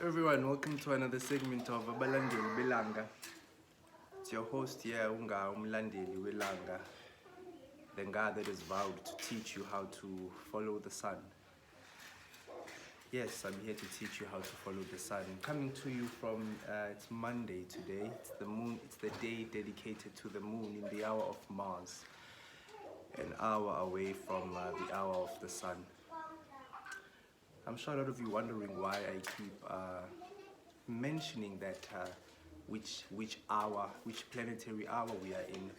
Everyone, welcome to another segment of Abalandeli Belanga. It's your host here, Umlandeli Belanga, the God that has vowed to teach you how to follow the sun. Yes, I'm here to teach you how to follow the sun. Coming to you from, it's Monday today. It's the moon. It's the day dedicated to the moon in the hour of Mars, an hour away from the hour of the sun. I'm sure a lot of you wondering why I keep mentioning that which planetary hour we are in.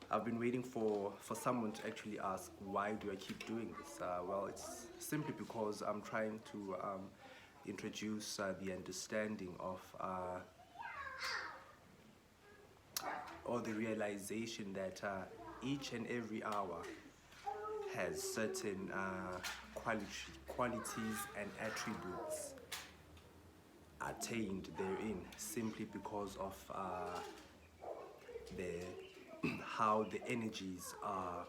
I've been waiting for someone to actually ask, why do I keep doing this? Well, it's simply because I'm trying to introduce the understanding of or the realization that each and every hour has certain qualities and attributes attained therein simply because of how the energies are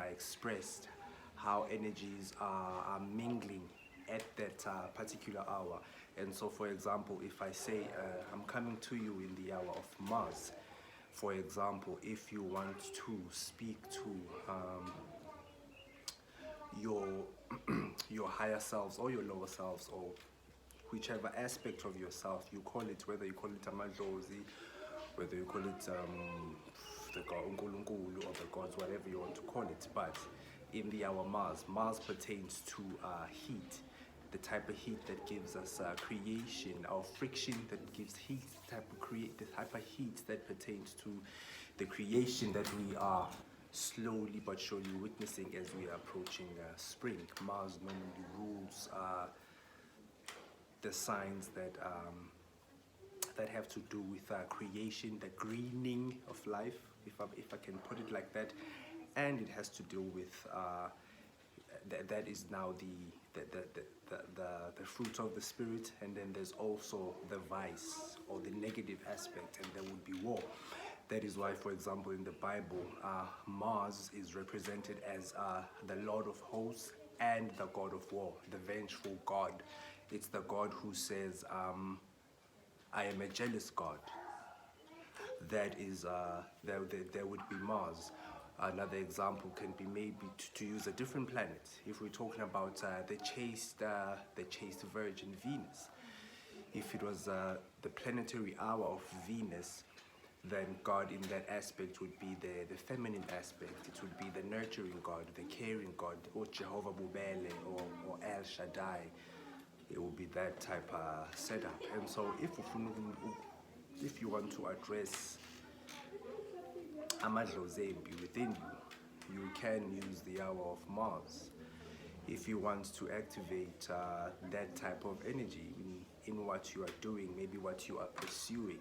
expressed, how energies are mingling at that particular hour. And so, for example, if I say I'm coming to you in the hour of Mars, for example, if you want to speak to your higher selves or your lower selves, or whichever aspect of yourself you call it, whether you call it amadlozi, whether you call it the god uNkulunkulu or the gods, whatever you want to call it. But in the hour Mars pertains to heat, the type of heat that gives us creation, or friction that gives heat, the type of heat that pertains to the creation that we are slowly but surely witnessing as we are approaching spring. Mars normally rules the signs that have to do with creation, the greening of life, if I can put it like that, and it has to do with that is now the fruit of the spirit, and then there's also the vice or the negative aspect, and there would be war. That is why, for example, in the Bible, Mars is represented as the Lord of hosts and the God of war, the vengeful God. It's the God who says, I am a jealous God. That is, there would be Mars. Another example can be maybe to use a different planet. If we're talking about the chaste Virgin Venus, if it was the planetary hour of Venus, then God in that aspect would be the feminine aspect. It would be the nurturing God, the caring God, or Jehovah Bubele, or El Shaddai. It will be that type of setup. And so if you want to address amadlozembi within you, you can use the hour of Mars. If you want to activate that type of energy in what you are doing, maybe what you are pursuing,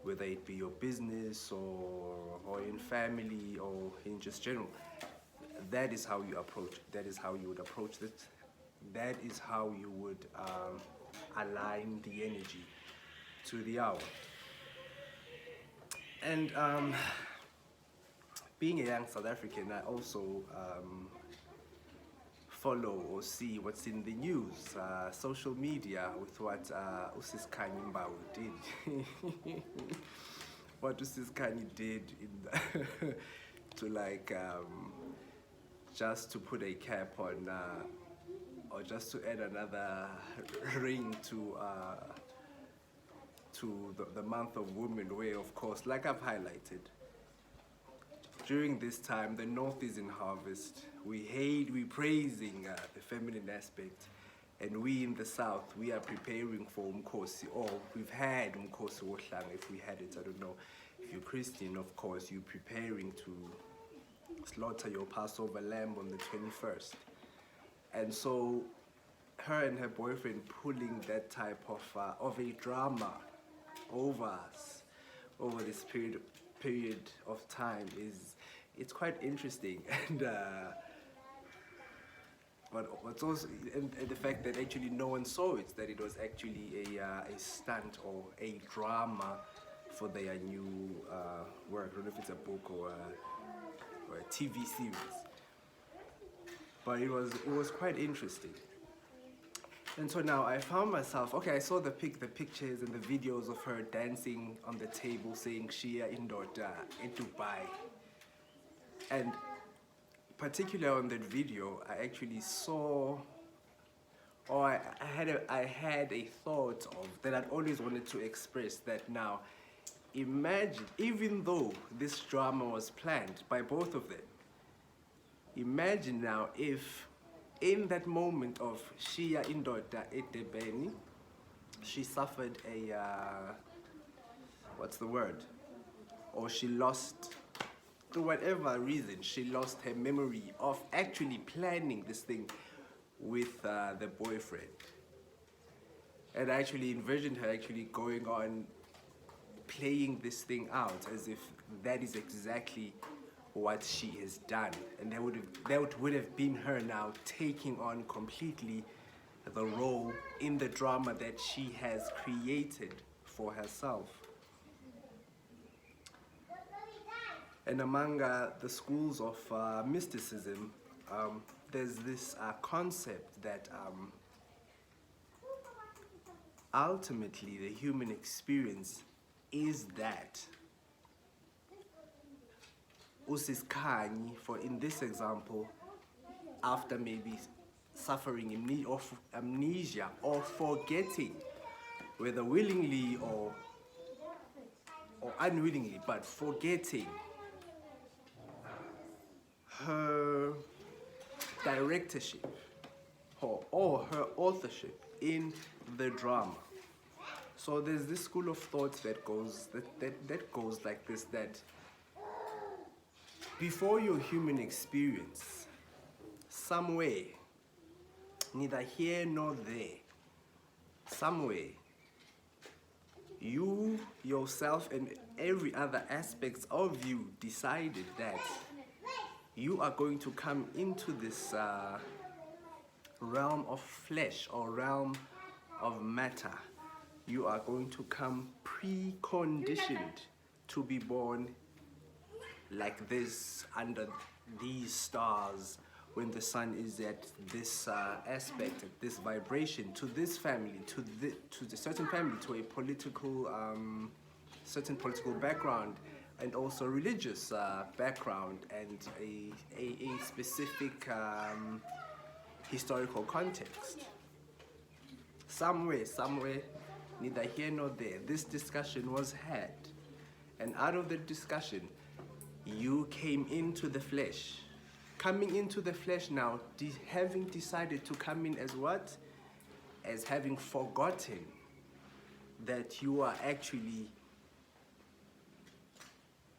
whether it be your business or in family or in just general, that is how you approach. That is how you would approach it. That is how you would align the energy to the hour. And being a young South African, I also follow or see what's in the news, social media, with what u-SiSi KhaNYi MBaWu did. What u-SiSi KhaNYi did to just to put a cap on, or just to add another ring to the month of women, where, of course, like I've highlighted, during this time the North is in harvest. We're praising the feminine aspect, and we in the South, we are preparing for umkhosi, or we've had umkhosi wohlanga. If we had it, I don't know. If you're Christian, of course, you're preparing to slaughter your Passover lamb on the 21st. And so her and her boyfriend pulling that type of a drama over us, over this period of time, it's quite interesting. And but what's also, and the fact that actually no one saw it, that it was actually a stunt or a drama for their new work. I don't know if it's a book or a TV series. But it was quite interesting. And so now I found myself, okay, I saw the pictures and the videos of her dancing on the table saying Shia Indota in Dubai. And particularly on that video, I actually saw, or I had a thought of that I'd always wanted to express, that now imagine, even though this drama was planned by both of them, imagine now if in that moment of Shia Indota Edebeni, she suffered a, what's the word? Or she lost, through whatever reason, she lost her memory of actually planning this thing with the boyfriend. And I actually envisioned her actually going on playing this thing out as if that is exactly what she has done, and that would have been her now taking on completely the role in the drama that she has created for herself. And among the schools of mysticism, there's this concept that ultimately the human experience is that u-SiSi, for in this example, after maybe suffering amnesia or forgetting, whether willingly or unwillingly, but forgetting her directorship or her authorship in the drama. So there's this school of thought that goes like this, that before your human experience, somewhere, neither here nor there, somewhere, you yourself and every other aspect of you decided that you are going to come into this realm of flesh or realm of matter. You are going to come preconditioned to be born like this, under these stars, when the sun is at this aspect, at this vibration, to this family, to the certain family, to a political, certain political background, and also religious background, and a specific historical context. Somewhere, neither here nor there, this discussion was had. And out of the discussion, you came into the flesh. Coming into the flesh now, having decided to come in as what? As having forgotten that you are actually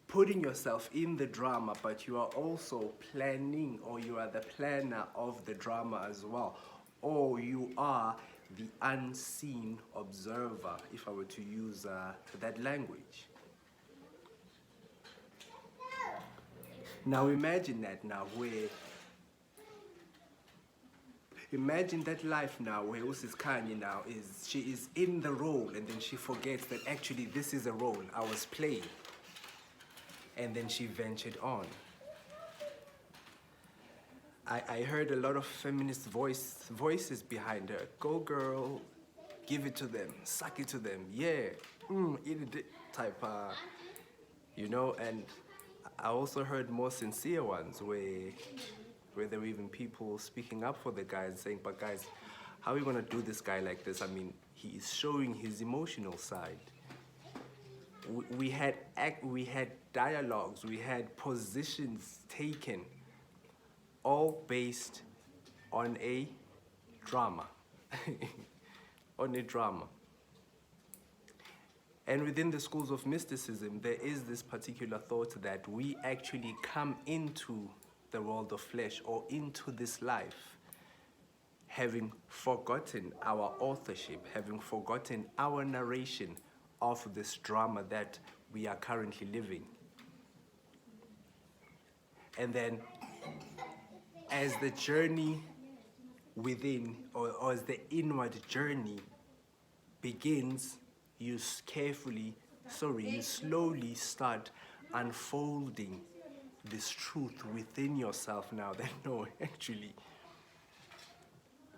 putting yourself in the drama, but you are also planning, or you are the planner of the drama as well. Or you are the unseen observer, if I were to use that language. Now imagine that now, where, imagine that life now where u-SiSi now she is in the role, and then she forgets that actually this is a role I was playing. And then she ventured on. I heard a lot of feminist voices behind her. Go girl, give it to them, suck it to them, yeah, eat it type, you know. And I also heard more sincere ones where there were even people speaking up for the guys, saying, but guys, how are we gonna do this guy like this? I mean, he is showing his emotional side. We had dialogues, we had positions taken, all based on a drama, on a drama. And within the schools of mysticism, there is this particular thought that we actually come into the world of flesh, or into this life, having forgotten our authorship, having forgotten our narration of this drama that we are currently living. And then as the journey within, or as the inward journey begins, you slowly start unfolding this truth within yourself now, that no, actually,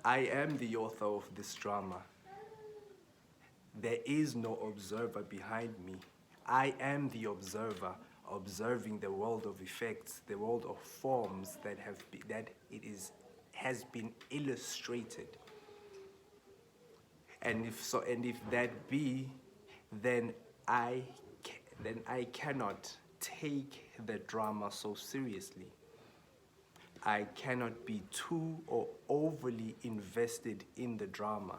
I am the author of this drama. There is no observer behind me. I am the observer, observing the world of effects, the world of forms that has been illustrated. And if that be, then I cannot take the drama so seriously. I cannot be too or overly invested in the drama.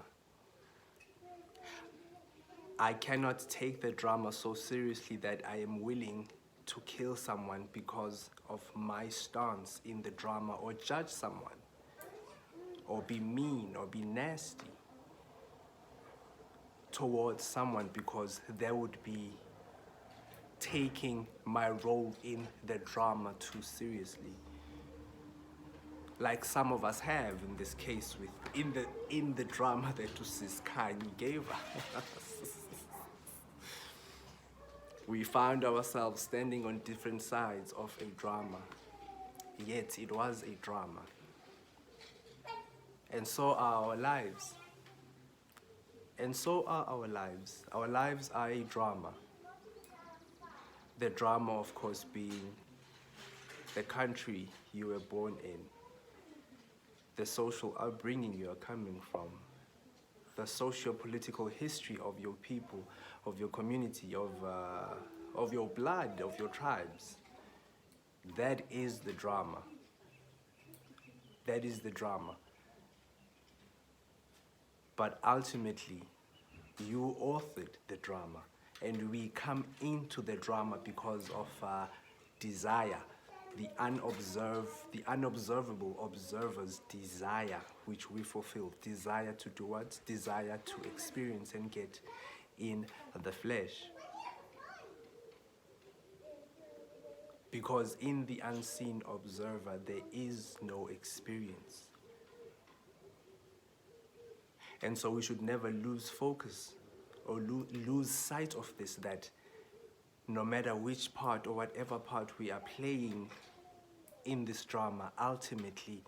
I cannot take the drama so seriously that I am willing to kill someone because of my stance in the drama, or judge someone, or be mean or be nasty towards someone because they would be taking my role in the drama too seriously. Like some of us have in this case with in the drama that u-SiSi gave us. We found ourselves standing on different sides of a drama, yet it was a drama. And so are our lives. And so are our lives. Our lives are a drama. The drama, of course, being the country you were born in, the social upbringing you are coming from, the socio-political history of your people, of your community, of your blood, of your tribes. That is the drama. That is the drama. But ultimately, you authored the drama, and we come into the drama because of desire, the unobservable observer's desire, which we fulfill. Desire to do what? Desire to experience and get in the flesh. Because in the unseen observer, there is no experience. And so we should never lose focus or lose sight of this, that no matter which part or whatever part we are playing in this drama, ultimately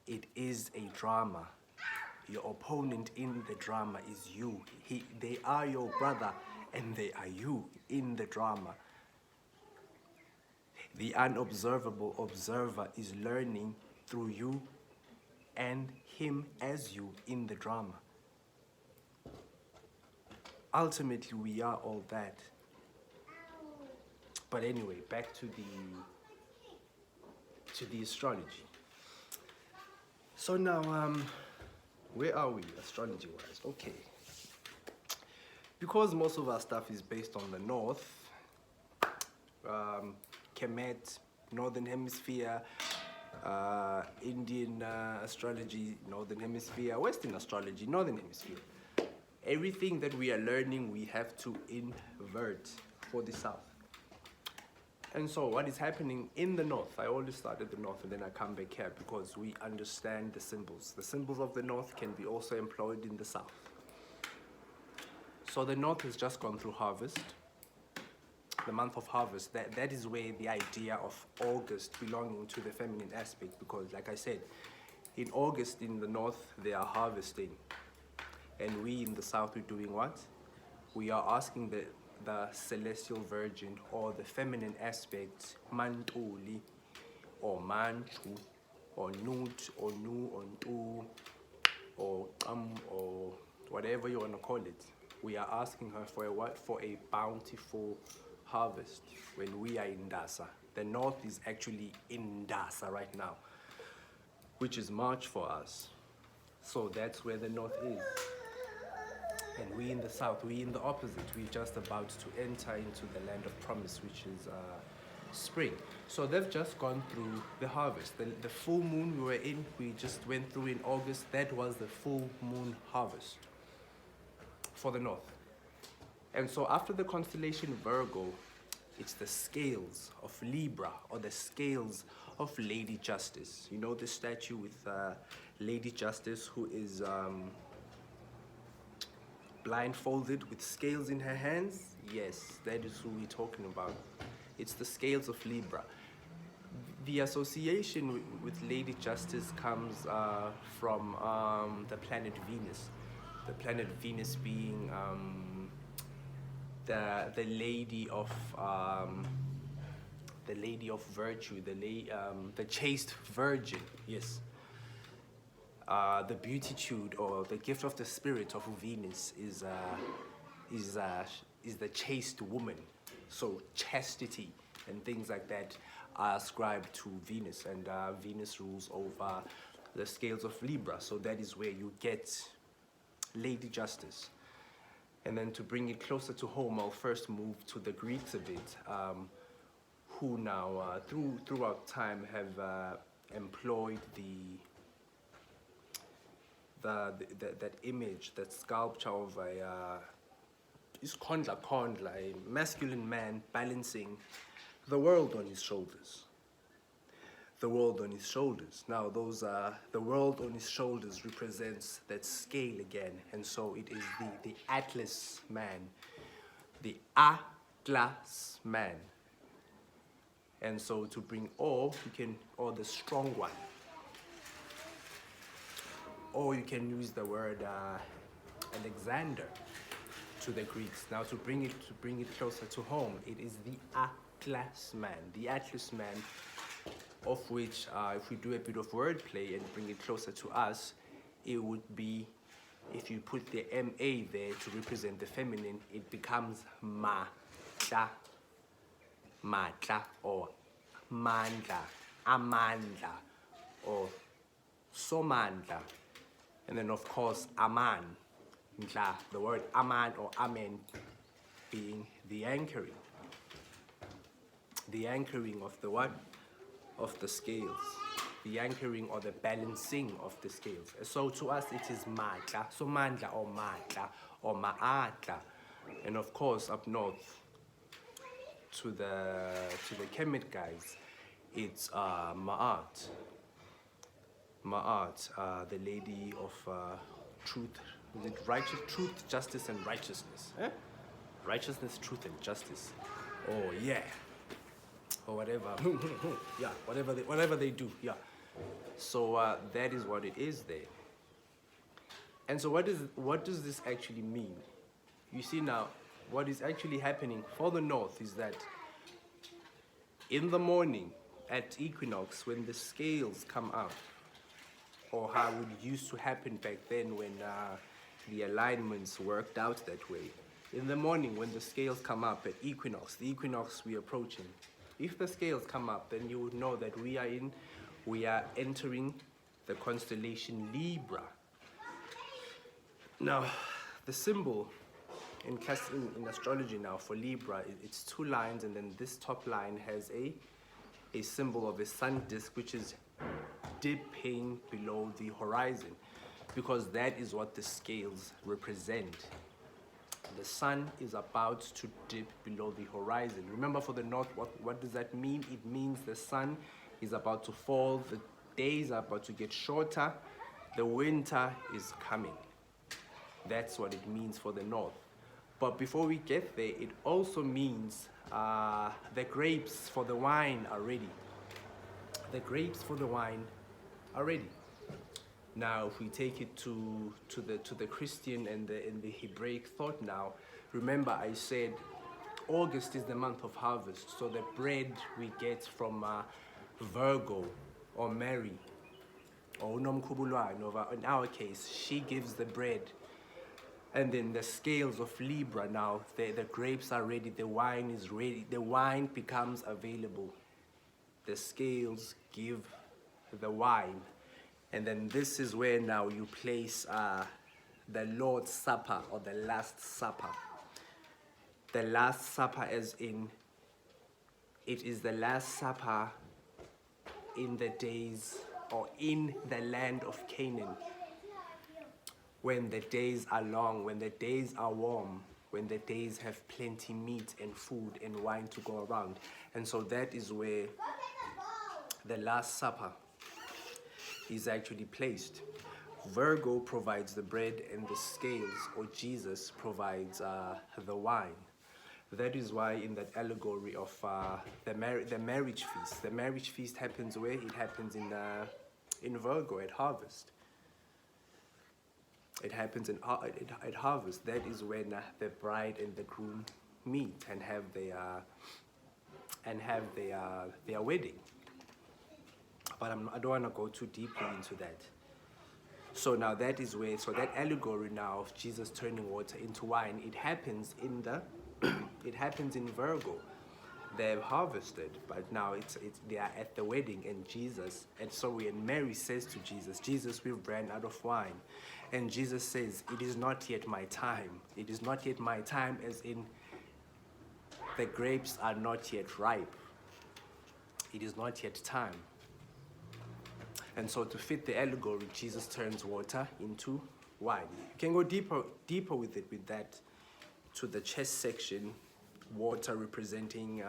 it is a drama. Your opponent in the drama is you. They are your brother and they are you in the drama. The unobservable observer is learning through you and him as you in the drama. Ultimately, we are all that. But anyway, back to the astrology. So now, where are we astrology-wise? Okay. Because most of our stuff is based on the north, Kemet, Northern Hemisphere, Indian astrology, Northern Hemisphere, Western astrology, Northern Hemisphere. Everything that we are learning, we have to invert for the south. And so what is happening in the north, I always start at the north and then I come back here because we understand the symbols. The symbols of the north can be also employed in the south. So the north has just gone through harvest. The month of harvest, that is where the idea of August belonging to the feminine aspect, because like I said, in August in the north, they are harvesting. And we in the south, we're doing what? We are asking the celestial virgin or the feminine aspect, Mantuli, or Manchu, or Nut, or Nu, or Ntu, or whatever you want to call it. We are asking her for a what? For a bountiful harvest when we are in Dasa. The north is actually in Dasa right now, which is March for us. So that's where the north is. And we in the south, we in the opposite. We're just about to enter into the land of promise, which is spring. So they've just gone through the harvest. The full moon we were in, we just went through in August. That was the full moon harvest for the north. And so after the constellation Virgo, it's the scales of Libra, or the scales of Lady Justice. You know the statue with Lady Justice, who is blindfolded with scales in her hands? Yes, that is who we're talking about. It's the scales of Libra. The association with Lady Justice comes from the planet Venus. The planet Venus being the lady of virtue, the chaste virgin. Yes. The beatitude or the gift of the spirit of Venus is the chaste woman. So chastity and things like that are ascribed to Venus, and Venus rules over the scales of Libra. So that is where you get Lady Justice. And then to bring it closer to home, I'll first move to the Greeks a bit, who now throughout time have employed that image, that sculpture of a masculine man balancing the world on his shoulders. The world on his shoulders. Now, the world on his shoulders represents that scale again, and so it is the Atlas man, the Atlas man. And so to bring or the strong one, or you can use the word Alexander to the Greeks. Now to bring it closer to home, it is the Atlas man. The Atlas man, of which if we do a bit of wordplay and bring it closer to us, it would be, if you put the MA there to represent the feminine, it becomes Matla, or Mandla, Amandla, or Somandla. And then of course Aman, the word Aman or Amen being the anchoring. The anchoring of the what? Of the scales. The anchoring or the balancing of the scales. So to us it is Matla, Somandla or Matla or Maatla. And of course up north to the Kemet guys, it's Ma'at. Ma'at, the lady of truth, truth, justice, and righteousness. Eh? Righteousness, truth, and justice. Oh yeah, or whatever. Yeah, whatever they do. Yeah. So that is what it is there. And so what does this actually mean? You see now, what is actually happening for the north is that in the morning at equinox, when the scales come out, or how it used to happen back then when the alignments worked out that way. In the morning when the scales come up at equinox, the equinox we're approaching, if the scales come up, then you would know that we are entering the constellation Libra. Now, the symbol in astrology now for Libra, it's two lines, and then this top line has a symbol of a sun disk, which is dipping below the horizon, because that is what the scales represent. The sun is about to dip below the horizon. Remember, for the north, what does that mean? It means the sun is about to fall, the days are about to get shorter, the winter is coming. That's what it means for the north. But before we get there, it also means the grapes for the wine are ready. The grapes for the wine are ready. Now, if we take it to the Christian and the Hebraic thought now, remember I said August is the month of harvest, so the bread we get from Virgo or Mary or nomKhubulwana, in our case, she gives the bread. And then the scales of Libra now, the grapes are ready, the wine is ready, the wine becomes available. The scales give the wine. And then this is where now you place the Lord's Supper or the Last Supper. The Last Supper as in, it is the Last Supper in the days or in the land of Canaan. When the days are long, when the days are warm, when the days have plenty meat and food and wine to go around. And so that is where the Last Supper is actually placed. Virgo provides the bread and the scales, or Jesus provides the wine. That is why in that allegory of the marriage feast happens where? It happens in Virgo at harvest. It happens at harvest. That is when the bride and the groom meet and have their wedding. But I don't want to go too deeply into that. So now that is where, so that allegory now of Jesus turning water into wine, it happens in it happens in Virgo. They've harvested, but now they are at the wedding, and Jesus, and Mary says to Jesus, we've ran out of wine. And Jesus says, it is not yet my time. It is not yet my time, as in the grapes are not yet ripe. It is not yet time. And so to fit the allegory, Jesus turns water into wine. You can go deeper with it, with that, to the chest section, water representing,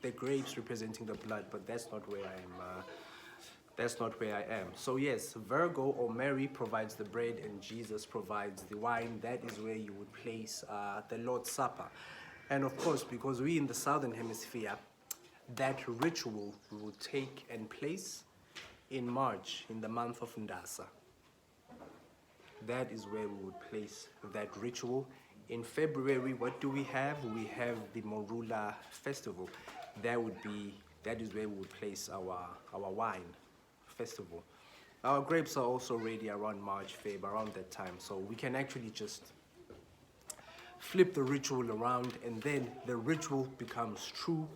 the grapes representing the blood, but that's not where I am. That's not where I am. So yes, Virgo or Mary provides the bread and Jesus provides the wine. That is where you would place the Lord's Supper. And of course, because we in the Southern Hemisphere, that ritual will take and place in March, in the month of Ndasa. That is where we would place that ritual. In February, what do we have? We have the Morula festival. That is where we would place our wine festival. Our grapes are also ready around March, Feb, around that time. So we can actually just flip the ritual around, and then the ritual becomes true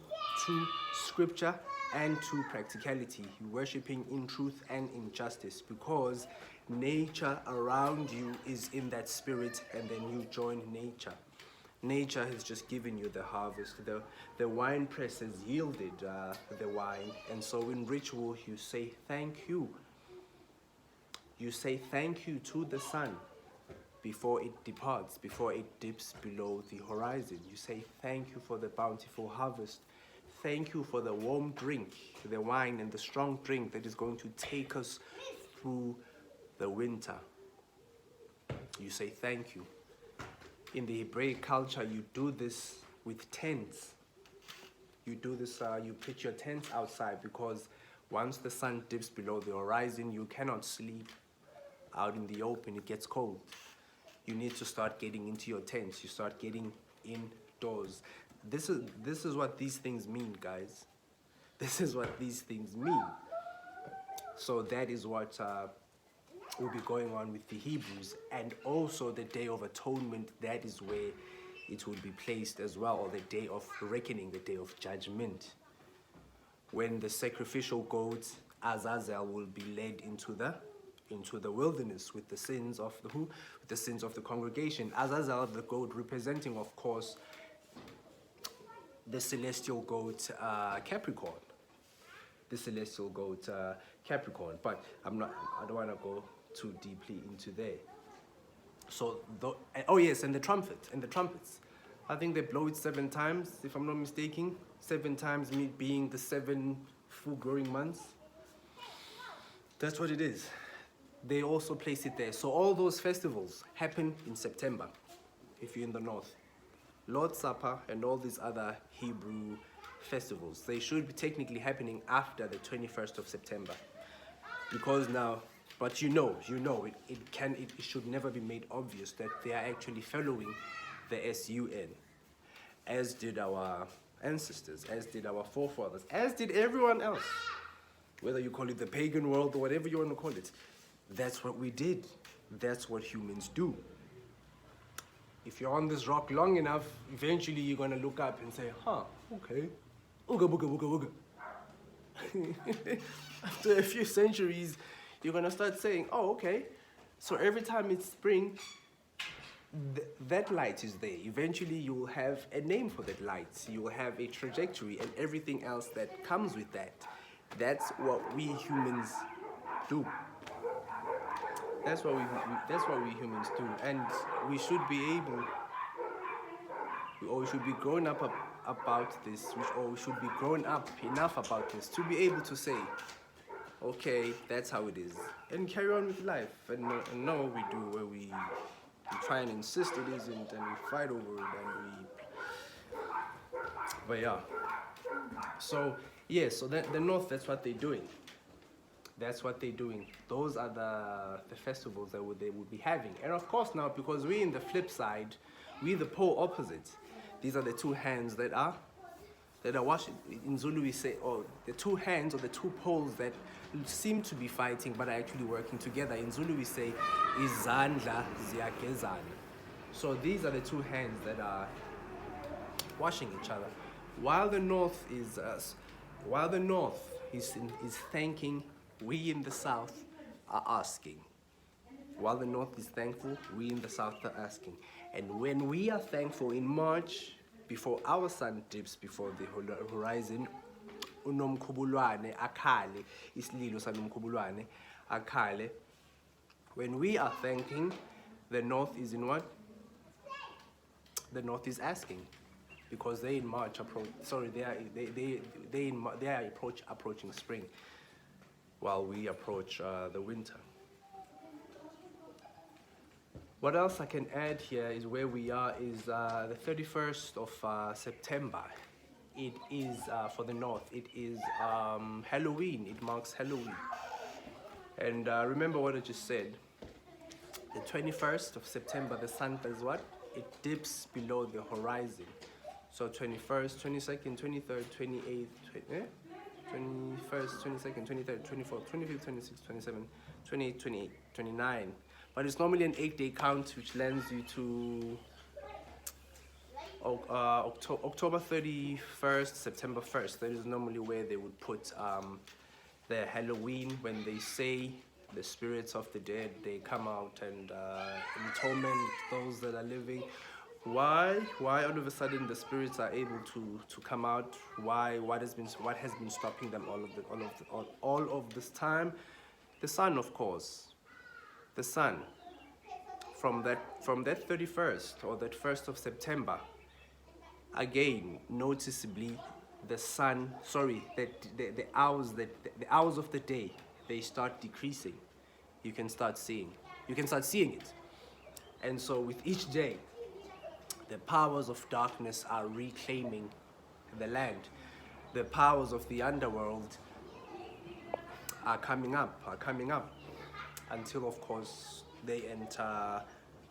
to scripture and to practicality. You're worshiping in truth and in justice, because nature around you is in that spirit, and then you join nature. Nature has just given you the harvest. The wine press has yielded the wine, and so in ritual you say thank you. You say thank you to the sun before it departs, before it dips below the horizon. You say thank you for the bountiful harvest. Thank you for the warm drink, the wine and the strong drink that is going to take us through the winter. You say thank you. In the Hebraic culture, you do this with tents. You do this, you pitch your tents outside, because once the sun dips below the horizon, you cannot sleep out in the open. It gets cold. You need to start getting into your tents. You start getting indoors. This is what these things mean, guys. This is what these things mean. So that is what will be going on with the Hebrews. And also the Day of Atonement, that is where it will be placed as well, or the Day of Reckoning, the Day of Judgment, when the sacrificial goat Azazel will be led into the wilderness with the sins of with the sins of the congregation. Azazel, the goat, representing, of course, the celestial goat Capricorn. The celestial goat Capricorn. But I don't want to go too deeply into there. So, oh yes, and the trumpets. I think they blow it 7 times, if I'm not mistaken. 7 times, me being the 7 full growing months. That's what it is. They also place it there. So all those festivals happen in September, if you're in the north. Lord's Supper and all these other Hebrew festivals, they should be technically happening after the 21st of September. Because now, but it should never be made obvious that they are actually following the SUN, as did our ancestors, as did our forefathers, as did everyone else. Whether you call it the pagan world or whatever you want to call it, that's what we did. That's what humans do. If you're on this rock long enough, eventually you're going to look up and say, okay, ooga booga booga booga. After a few centuries, you're going to start saying, oh, okay, so every time it's spring, that light is there. Eventually you will have a name for that light. You will have a trajectory and everything else that comes with that. That's what we humans do. That's what we humans do, and we should be we should be grown up about this, or we should be grown up enough about this to be able to say, okay, that's how it is, and carry on with life, and know what we do, We try and insist it isn't, and we fight over it, and but yeah. So yeah, so the North, that's what they're doing. That's what they're doing. Those are the festivals that they would be having. And of course now, because we're in the flip side, we're the pole opposite. These are the two hands that are washing. In Zulu we say, oh, the two hands or the two poles that seem to be fighting but are actually working together. In Zulu we say, izandla ziyagezana. So these are the two hands that are washing each other. While the North is thanking, we in the South are asking. While the North is thankful, we in the South are asking. And when we are thankful in March, before our sun dips before the horizon, nomKhubulwana akhale, isililo sanomKhubulwana akhale. When we are thanking, the North is in what? The North is asking, because they in March they are approaching spring, while we approach the winter. What else I can add here is where we are is the 31st of September. It is, for the North, it is Halloween. It marks Halloween. And remember what I just said. The 21st of September, the sun does what? It dips below the horizon. So 21st, 22nd, 23rd, 28th, 21st, 22nd, 23rd, 24th, 25th, 26th, 27th, 28th, 28th, 29th. But it's normally an 8-day count, which lands you to October 31st, September 1st. That is normally where they would put their Halloween, when they say the spirits of the dead, they come out and torment those that are living. Why all of a sudden the spirits are able to come out? What has been stopping them all of this time? The sun, of course. The sun. From that 31st or that 1st of September, again, noticeably, the sun, the hours of the day, they start decreasing. You can start seeing it. And so with each day, the powers of darkness are reclaiming the land. The powers of the underworld are coming up, until, of course, they enter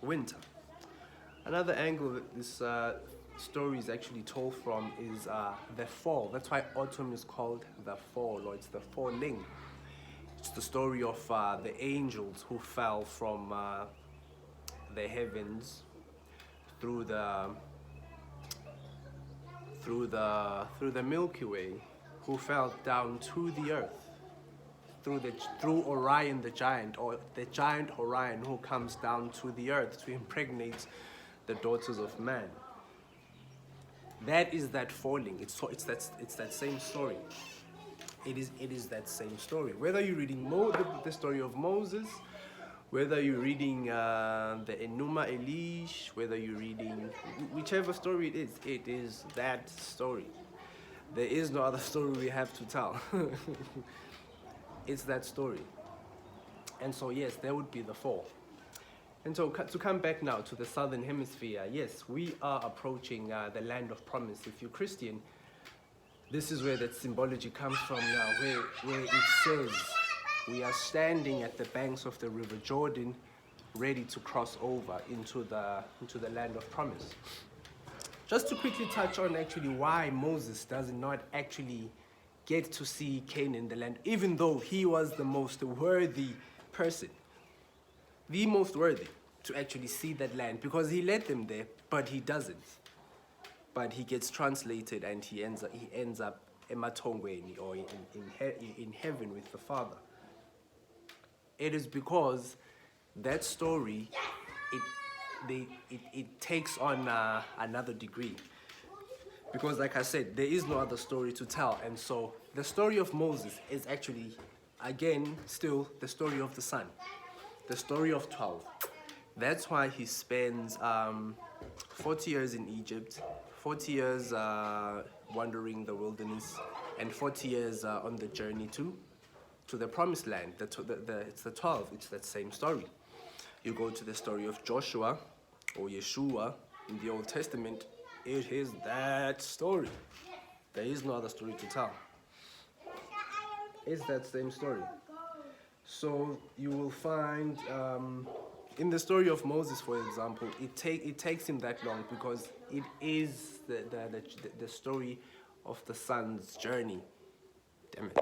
winter. Another angle that this story is actually told from is the fall. That's why autumn is called the fall, or it's the falling. It's the story of the angels who fell from the heavens through the Milky Way, who fell down to the earth through Orion the giant, or the giant Orion, who comes down to the earth to impregnate the daughters of man. That is that falling. It's that same story. It is that same story. Whether you're reading the story of Moses, whether you're reading the Enuma Elish, whether you're reading whichever story it is that story. There is no other story we have to tell. It's that story. And so yes, there would be the fall. And so to come back now to the southern hemisphere, yes, we are approaching the land of promise. If you're Christian, this is where that symbology comes from now, where it says we are standing at the banks of the River Jordan, ready to cross over into the land of promise. Just to quickly touch on actually why Moses does not actually get to see Canaan, the land, even though he was the most worthy person, the most worthy to actually see that land, because he led them there, but he doesn't. But he gets translated and he ends up ematongweni, or in heaven with the Father. It is because that story, it takes on another degree. Because like I said, there is no other story to tell. And so the story of Moses is actually, again, still the story of the son. The story of 12. That's why he spends 40 years in Egypt, 40 years wandering the wilderness, and 40 years on the journey to the promised land. It's the 12. It's that same story. You go to the story of Joshua or Yeshua in the Old Testament, it is that story. There is no other story to tell. It's that same story. So you will find in the story of Moses, for example, it takes him that long because it is the story of the son's journey. Damn it.